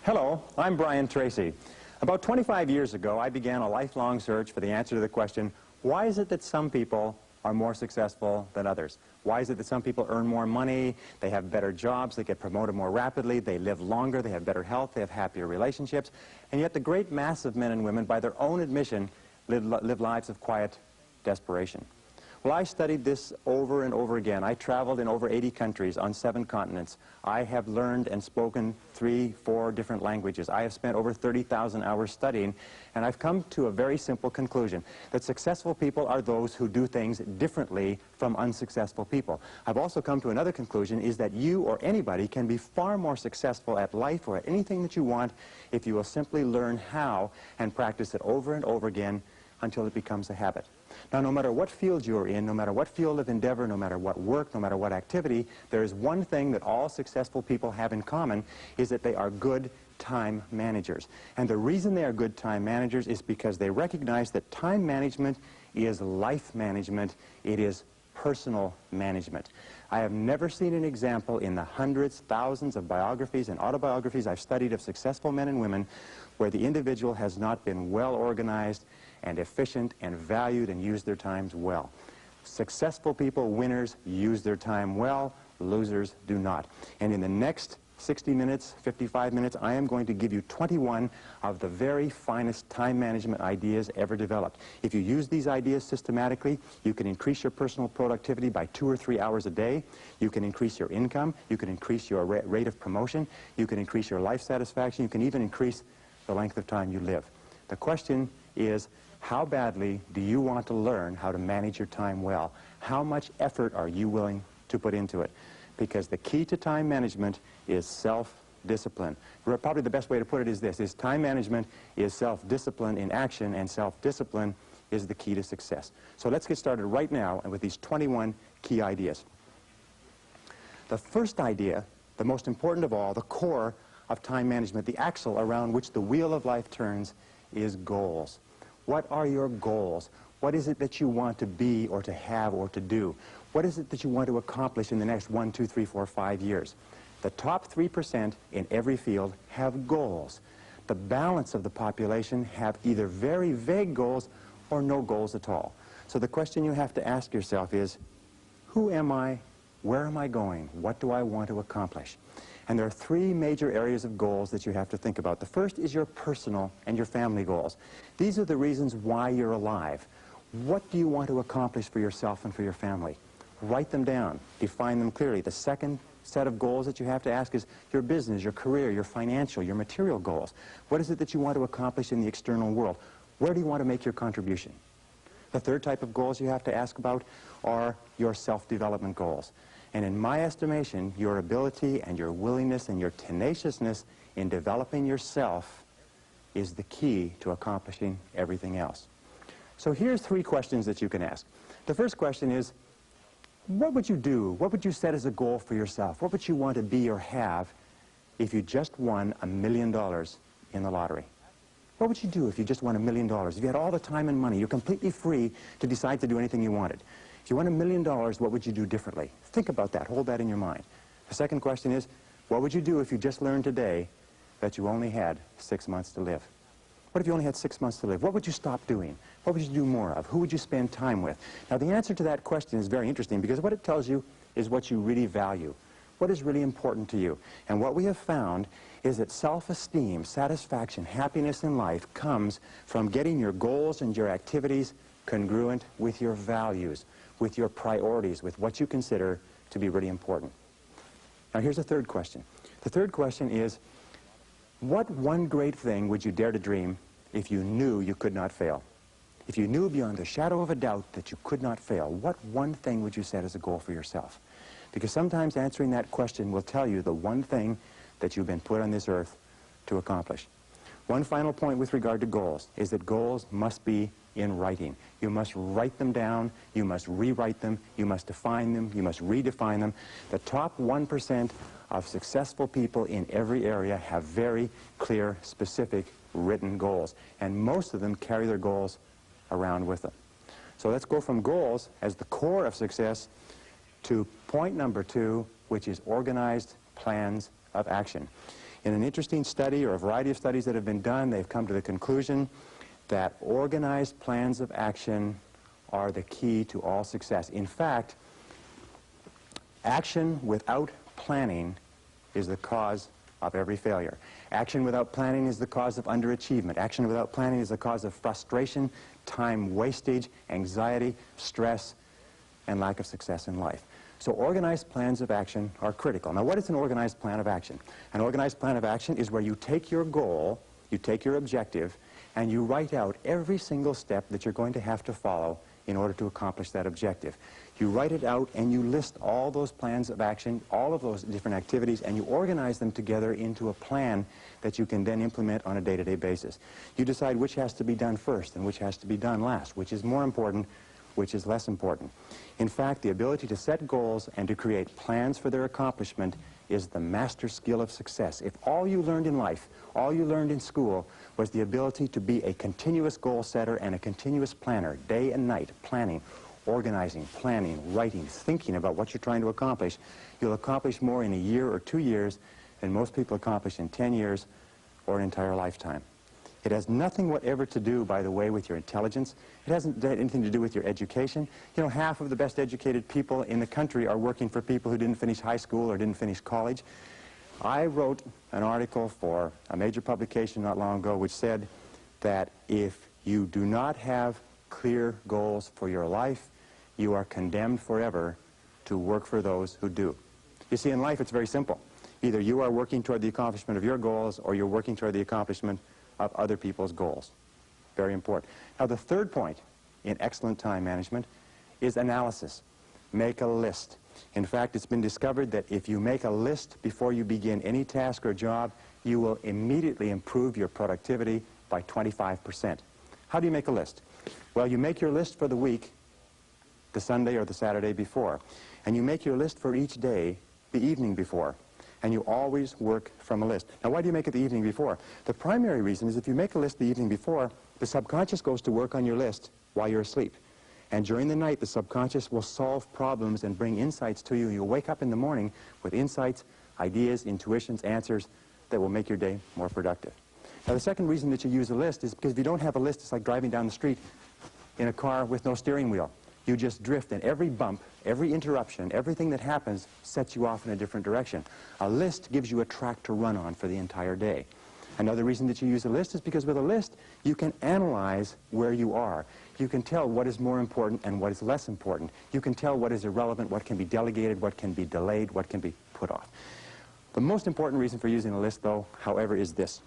Hello, I'm Brian Tracy. About 25 years ago, I began a lifelong search for the answer to the question, why is it that some people are more successful than others? Why is it that some people earn more money, they have better jobs, they get promoted more rapidly, they live longer, they have better health, they have happier relationships, and yet the great mass of men and women, by their own admission, live lives of quiet desperation? Well, I studied this over and over again. I traveled in over 80 countries on 7 continents. I have learned and spoken 3, 4 different languages. I have spent over 30,000 hours studying, and I've come to a very simple conclusion, that successful people are those who do things differently from unsuccessful people. I've also come to another conclusion, is that you or anybody can be far more successful at life or at anything that you want if you will simply learn how and practice it over and over again until it becomes a habit. Now, no matter what field you're in, no matter what field of endeavor, no matter what work, no matter what activity, there is one thing that all successful people have in common, is that they are good time managers. And the reason they are good time managers is because they recognize that time management is life management. It is personal management. I have never seen an example in the hundreds, thousands of biographies and autobiographies I've studied of successful men and women where the individual has not been well organized and efficient and valued and used their times well. Successful people, winners, use their time well. Losers do not. And in the next 60 minutes, 55 minutes, I am going to give you 21 of the very finest time management ideas ever developed. If you use these ideas systematically, you can increase your personal productivity by 2 or 3 hours a day. You can increase your income. You can increase your rate of promotion. You can increase your life satisfaction. You can even increase the length of time you live. The question is, how badly do you want to learn how to manage your time well? How much effort are you willing to put into it? Because the key to time management is self-discipline. Probably the best way to put it is this, is time management is self-discipline in action, and self-discipline is the key to success. So let's get started right now with these 21 key ideas. The first idea, the most important of all, the core of time management, the axle around which the wheel of life turns, is goals. What are your goals? What is it that you want to be or to have or to do? What is it that you want to accomplish in the next 1, 2, 3, 4, 5 years? The top 3% in every field have goals. The balance of the population have either very vague goals or no goals at all. So the question you have to ask yourself is, who am I? Where am I going? What do I want to accomplish? And there are 3 major areas of goals that you have to think about. The first is your personal and your family goals. These are the reasons why you're alive. What do you want to accomplish for yourself and for your family? Write them down. Define them clearly. The second set of goals that you have to ask is your business, your career, your financial, your material goals. What is it that you want to accomplish in the external world? Where do you want to make your contribution? The third type of goals you have to ask about are your self-development goals. And in my estimation, your ability and your willingness and your tenaciousness in developing yourself is the key to accomplishing everything else. So here's 3 questions that you can ask. The first question is, what would you do? What would you set as a goal for yourself? What would you want to be or have if you just won $1 million in the lottery? What would you do if you just won $1 million? If you had all the time and money, you're completely free to decide to do anything you wanted. If you won $1 million, what would you do differently? Think about that. Hold that in your mind. The second question is, what would you do if you just learned today that you only had 6 months to live? What if you only had 6 months to live? What would you stop doing? What would you do more of? Who would you spend time with? Now, the answer to that question is very interesting because what it tells you is what you really value. What is really important to you? And what we have found is that self-esteem, satisfaction, happiness in life comes from getting your goals and your activities congruent with your values, with your priorities, with what you consider to be really important. Now, here's the third question. The third question is, what one great thing would you dare to dream if you knew you could not fail? If you knew beyond a shadow of a doubt that you could not fail, what one thing would you set as a goal for yourself? Because sometimes answering that question will tell you the one thing that you've been put on this earth to accomplish. One final point with regard to goals is that goals must be in writing. You must write them down, you must rewrite them, you must define them, you must redefine them. The top 1% of successful people in every area have very clear, specific, written goals. And most of them carry their goals around with them. So let's go from goals as the core of success to point number 2, which is organized plans of action. In an interesting study, or a variety of studies that have been done, they've come to the conclusion that organized plans of action are the key to all success. In fact, action without planning is the cause of every failure. Action without planning is the cause of underachievement. Action without planning is the cause of frustration, time wastage, anxiety, stress, and lack of success in life. So organized plans of action are critical. Now, what is an organized plan of action? An organized plan of action is where you take your goal, you take your objective, and you write out every single step that you're going to have to follow in order to accomplish that objective. You write it out and you list all those plans of action, all of those different activities, and you organize them together into a plan that you can then implement on a day-to-day basis. You decide which has to be done first and which has to be done last, which is more important, which is less important. In fact, the ability to set goals and to create plans for their accomplishment is the master skill of success. If all you learned in life, all you learned in school, was the ability to be a continuous goal setter and a continuous planner, day and night, planning, organizing, planning, writing, thinking about what you're trying to accomplish, you'll accomplish more in a year or 2 years than most people accomplish in 10 years or an entire lifetime. It has nothing whatever to do, by the way, with your intelligence. It hasn't anything to do with your education. You know, half of the best educated people in the country are working for people who didn't finish high school or didn't finish college. I wrote an article for a major publication not long ago which said that if you do not have clear goals for your life, you are condemned forever to work for those who do. You see, in life it's very simple. Either you are working toward the accomplishment of your goals or you're working toward the accomplishment of other people's goals. Very important. Now, the third point in excellent time management is analysis. Make a list. In fact, it's been discovered that if you make a list before you begin any task or job, you will immediately improve your productivity by 25%. How do you make a list? Well, you make your list for the week, the Sunday or the Saturday before, and you make your list for each day the evening before. And you always work from a list. Now, why do you make it the evening before? The primary reason is if you make a list the evening before, the subconscious goes to work on your list while you're asleep. And during the night, the subconscious will solve problems and bring insights to you. You'll wake up in the morning with insights, ideas, intuitions, answers that will make your day more productive. Now, the second reason that you use a list is because if you don't have a list, it's like driving down the street in a car with no steering wheel. You just drift, and every bump, every interruption, everything that happens sets you off in a different direction. A list gives you a track to run on for the entire day. Another reason that you use a list is because with a list, you can analyze where you are. You can tell what is more important and what is less important. You can tell what is irrelevant, what can be delegated, what can be delayed, what can be put off. The most important reason for using a list, though, however, is this.